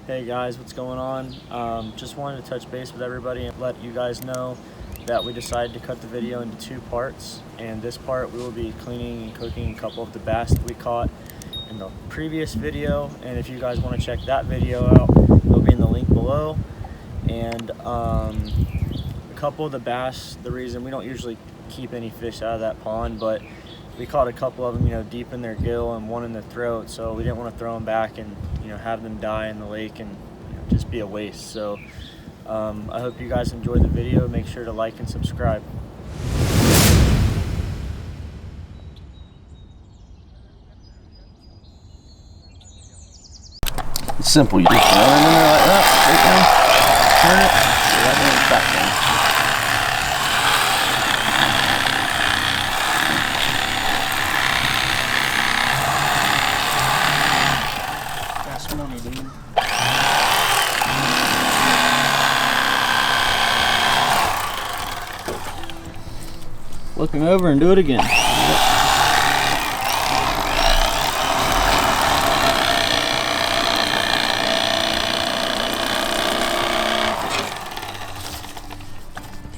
Hey guys, what's going on? Just wanted to touch base with everybody and let you guys know that we decided to cut the video into 2 parts. And this part we will be cleaning and cooking a couple of the bass that we caught in the previous video. And if you guys want to check that video out, it'll be in the link below. And a couple of the bass, the reason we don't usually keep any fish out of that pond, but we caught a couple of them, you know, deep in their gill and one in the throat, so we didn't want to throw them back and, you know, have them die in the lake and, you know, just be a waste. So I hope you guys enjoyed the video. Make sure to like and subscribe. It's simple. You just throw it in there like that, straight down, turn it, right there and back down. That's money, dude. Flip him over and do it again.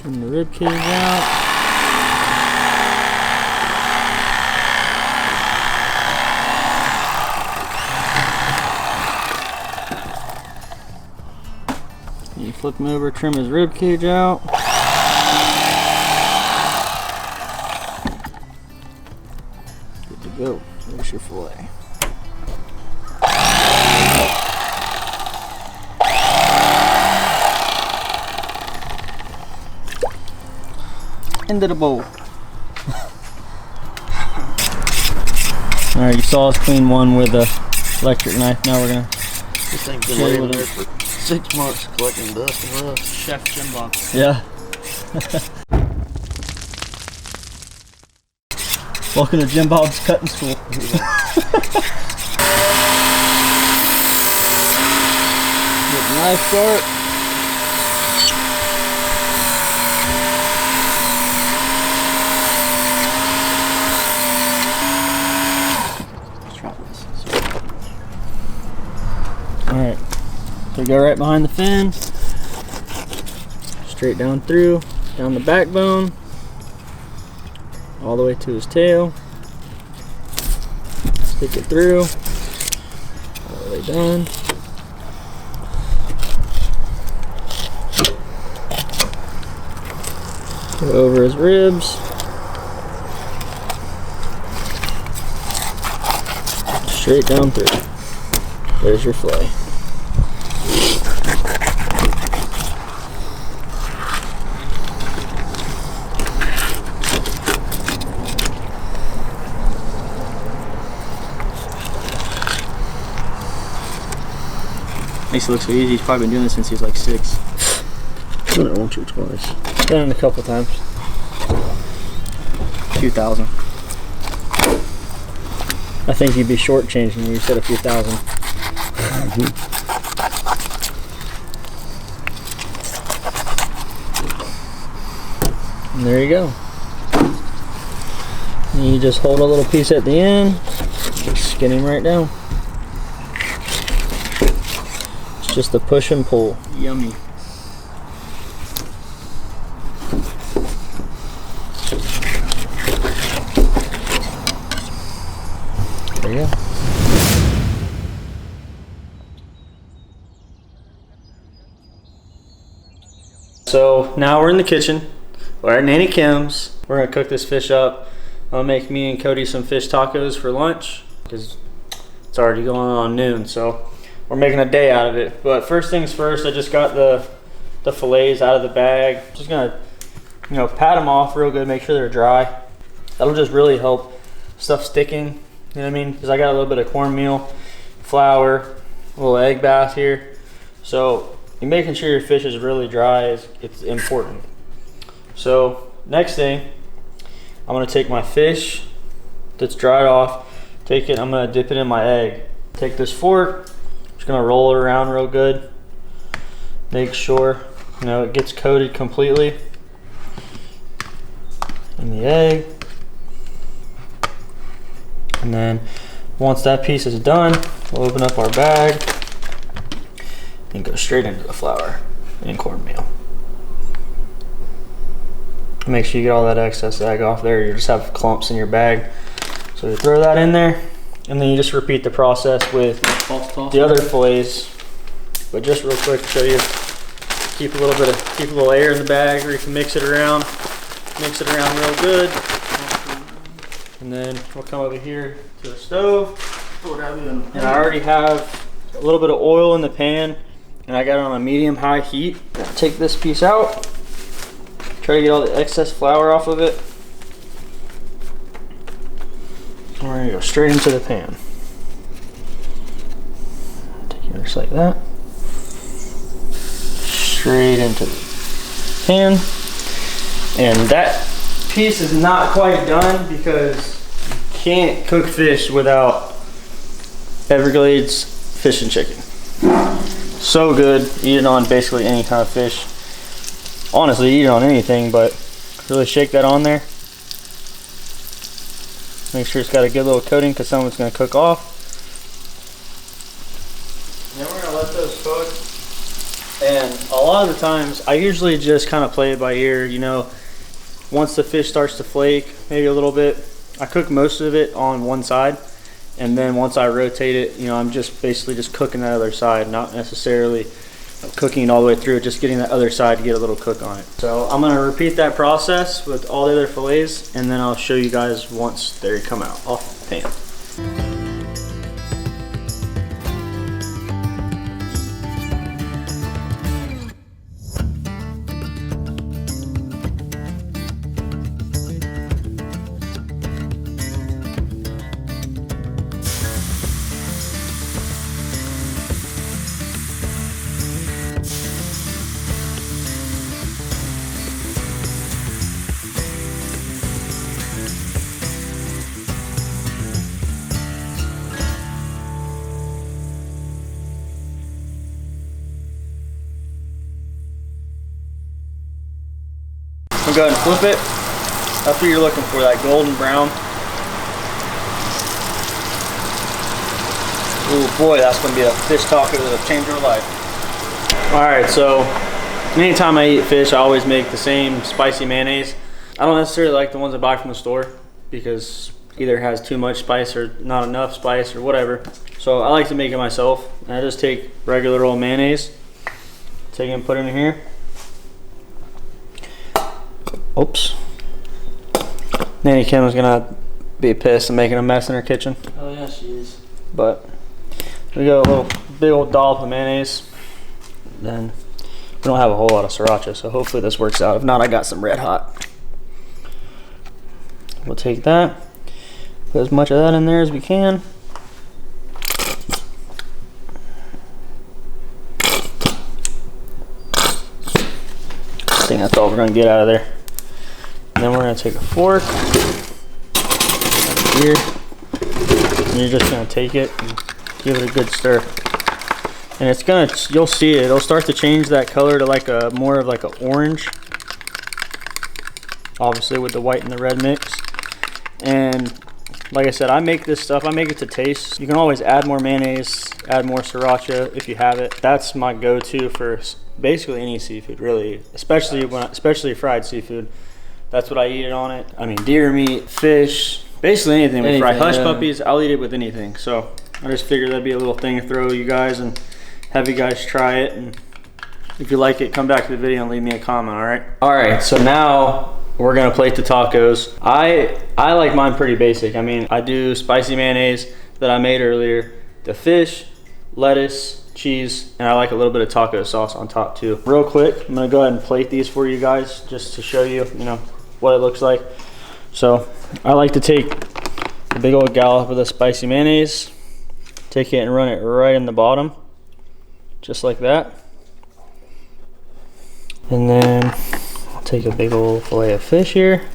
Trim the rib cage out. You flip him over, trim his rib cage out. Good to go. There's your fillet. Into the bowl. Alright, you saw us clean one with a electric knife. Now we're gonna. This thing's been laying there for 6 months collecting dust and rust. Chef Jim Bob. Yeah. Welcome to Jim Bob's cutting school. Get the knife sharp. Alright, so go right behind the fin, straight down through, down the backbone, all the way to his tail, stick it through, all the way down. Go over his ribs, straight down through. There's your fillet. Makes it look so easy. He's probably been doing this since he was like 6. Done it once or twice. Done it a couple times. 2,000. I think you'd be shortchanging when you said a few thousand. And there you go. And you just hold a little piece at the end, just skin him right down. It's just a push and pull. Yummy. There you go. So now we're in the kitchen. We're at Nanny Kim's. We're gonna cook this fish up. I'll make me and Cody some fish tacos for lunch because it's already going on noon. So we're making a day out of it. But first things first, I just got the fillets out of the bag. Just gonna, you know, pat them off real good, make sure they're dry. That'll just really help stuff sticking. You know what I mean? Because I got a little bit of cornmeal, flour, a little egg bath here. So you're making sure your fish is really dry it's important. So next thing, I'm gonna take my fish that's dried off, take it, I'm gonna dip it in my egg. Take this fork, just gonna roll it around real good. Make sure, you know, it gets coated completely in the egg. And then once that piece is done, we'll open up our bag. then go straight into the flour and cornmeal. Make sure you get all that excess egg off there. You just have clumps in your bag. So you throw that in there, and then you just repeat the process with the other fillets. But just real quick to show you, keep a little air in the bag, or you can mix it around real good. And then we'll come over here to the stove. And I already have a little bit of oil in the pan, and I got it on a medium-high heat. Take this piece out. Try to get all the excess flour off of it. And we're gonna go straight into the pan. Take it just like that. Straight into the pan. And that piece is not quite done because you can't cook fish without Everglades fish and chicken. So good, eat it on basically any kind of fish. Honestly, eat it on anything, but really shake that on there. Make sure it's got a good little coating because some of it's going to cook off. And then we're going to let those cook. And a lot of the times, I usually just kind of play it by ear, you know. Once the fish starts to flake, maybe a little bit, I cook most of it on one side. And then once I rotate it, you know, I'm just basically just cooking that other side, not necessarily cooking it all the way through, just getting that other side to get a little cook on it. So I'm gonna repeat that process with all the other fillets, and then I'll show you guys once they come out off the pan. We'll go ahead and flip it. That's what you're looking for, that golden brown. Oh boy, that's gonna be a fish taco that'll change your life. All right, so anytime I eat fish, I always make the same spicy mayonnaise. I don't necessarily like the ones I buy from the store because either it has too much spice or not enough spice or whatever. So I like to make it myself. And I just take regular old mayonnaise, take it and put it in here. Oops. Nanny Kim is gonna be pissed and making a mess in her kitchen. Oh yeah, she is. But we got a little big old dollop of mayonnaise. Then we don't have a whole lot of sriracha, so hopefully this works out. If not, I got some Red Hot. We'll take that, put as much of that in there as we can. I think that's all we're gonna get out of there. And then we're gonna take a fork here, and you're just gonna take it and give it a good stir. And it's gonna, you'll see it, it'll start to change that color to like a more of like an orange, obviously with the white and the red mix. And like I said, I make this stuff, I make it to taste. You can always add more mayonnaise, add more sriracha if you have it. That's my go-to for basically any seafood, really, especially fried seafood. That's what I eat it on it. I mean, deer meat, fish, basically anything. We fry hush puppies, I'll eat it with anything. So I just figured that'd be a little thing to throw you guys and have you guys try it. And if you like it, come back to the video and leave me a comment, all right? All right, so now we're gonna plate the tacos. I like mine pretty basic. I mean, I do spicy mayonnaise that I made earlier, the fish, lettuce, cheese, and I like a little bit of taco sauce on top too. Real quick, I'm gonna go ahead and plate these for you guys just to show you, you know, what it looks like. So I like to take a big old gallop of the spicy mayonnaise, take it and run it right in the bottom, just like that. And then I'll take a big old fillet of fish here,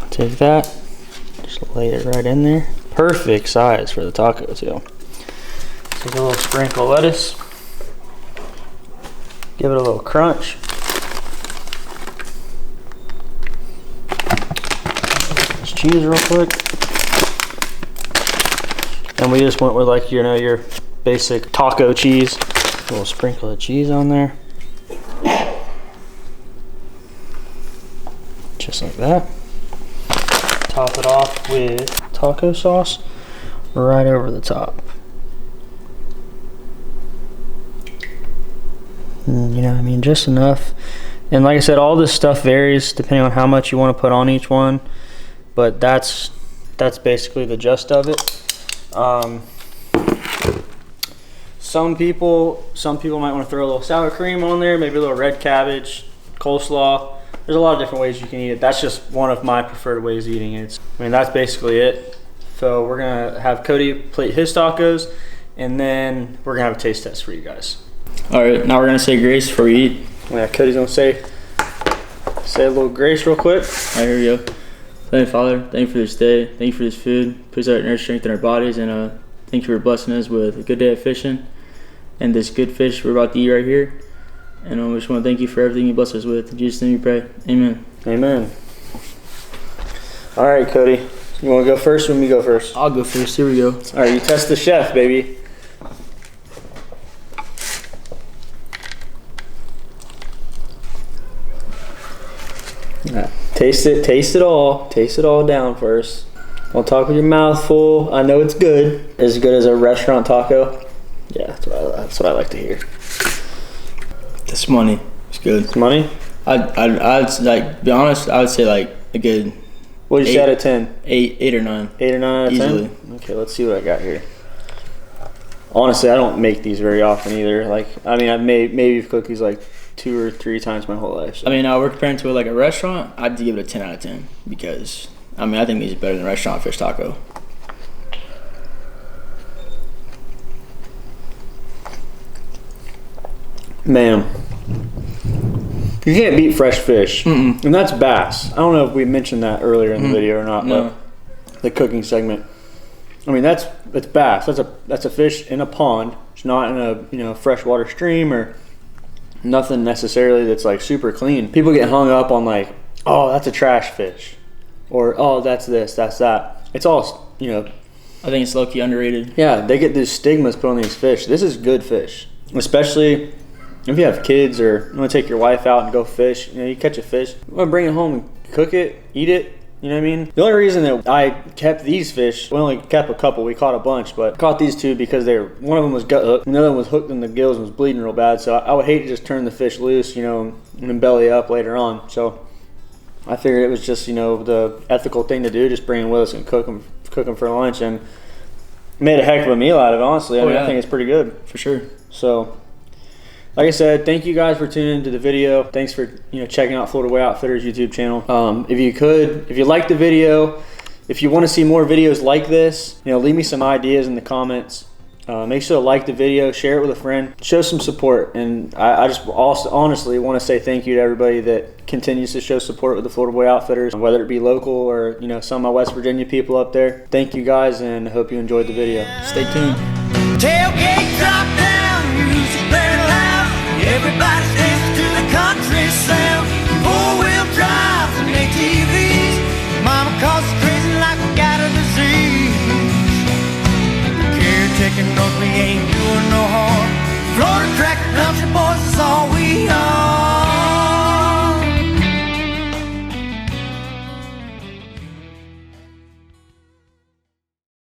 take that, just lay it right in there. Perfect size for the taco too. Take a little sprinkle of lettuce, give it a little crunch. This cheese real quick. And we just went with like, you know, your basic taco cheese. A little sprinkle of cheese on there. Just like that. Top it off with taco sauce right over the top. And, you know what I mean, just enough. And like I said, all this stuff varies depending on how much you want to put on each one, but that's basically the gist of it. Some people might want to throw a little sour cream on there, maybe a little red cabbage, coleslaw. There's a lot of different ways you can eat it. That's just one of my preferred ways of eating it. I mean, that's basically it. So we're gonna have Cody plate his tacos, and then we're gonna have a taste test for you guys. All right, now we're gonna say grace before we eat. Yeah, Cody's gonna say a little grace real quick. All right, here we go. Thank you, Father. Thank you for this day. Thank you for this food. Please let it nourish, strengthen our bodies, and thank you for blessing us with a good day of fishing and this good fish we're about to eat right here. And we just want to thank you for everything you bless us with. In Jesus' name we pray. Amen. Amen. All right, Cody. You want to go first or me go first? I'll go first. Here we go. All right, you test the chef, baby. Taste it all down first. Don't talk with your mouth full. I know it's good. As good as a restaurant taco. Yeah, that's what I like to hear. It's money. It's good. It's money? I'd like, be honest, I would say like a good What did you say out of 10? 8 or 9. 8 or 9 out of 10? Easily. Okay, let's see what I got here. Honestly, I don't make these very often either. Like, I mean, I've maybe cooked these like 2 or 3 times my whole life. So. I mean, we're comparing to like a restaurant. I'd give it a 10 out of 10 because I mean, I think these are better than restaurant fish taco. Man, you can't beat fresh fish. And that's bass. I don't know if we mentioned that earlier in the video or not, but the cooking segment. I mean, it's bass. That's a fish in a pond. It's not in a freshwater stream or nothing necessarily that's like super clean. People get hung up on like, oh, that's a trash fish, or oh, that's this, that's that. It's all, I think it's low-key underrated. Yeah, they get these stigmas put on these fish. This is good fish, especially if you have kids or you want to take your wife out and go fish. You catch a fish, you want to bring it home and cook it, eat it. You know what I mean? The only reason that I kept these fish, we only kept a couple. We caught a bunch, but caught these 2 because one of them was gut hooked, and the other one was hooked in the gills and was bleeding real bad. So I would hate to just turn the fish loose, and then belly up later on. So I figured it was just, the ethical thing to do, just bring them with us and cook them for lunch, and made a heck of a meal out of it. Honestly, I think it's pretty good for sure. So. Like I said, thank you guys for tuning into the video. Thanks for checking out Florida Way Outfitters YouTube channel. If you liked the video, if you want to see more videos like this, leave me some ideas in the comments. Make sure to like the video, share it with a friend, show some support. And I just also honestly want to say thank you to everybody that continues to show support with the Florida Way Outfitters, whether it be local or some of my West Virginia people up there. Thank you guys, and I hope you enjoyed the video. Stay tuned. Tailgate drop down, music playing loud. Everybody's dancing to the country sound. 4-wheel drives and ATVs. Mama calls us crazy like we got a disease. Caretaker knows we ain't doing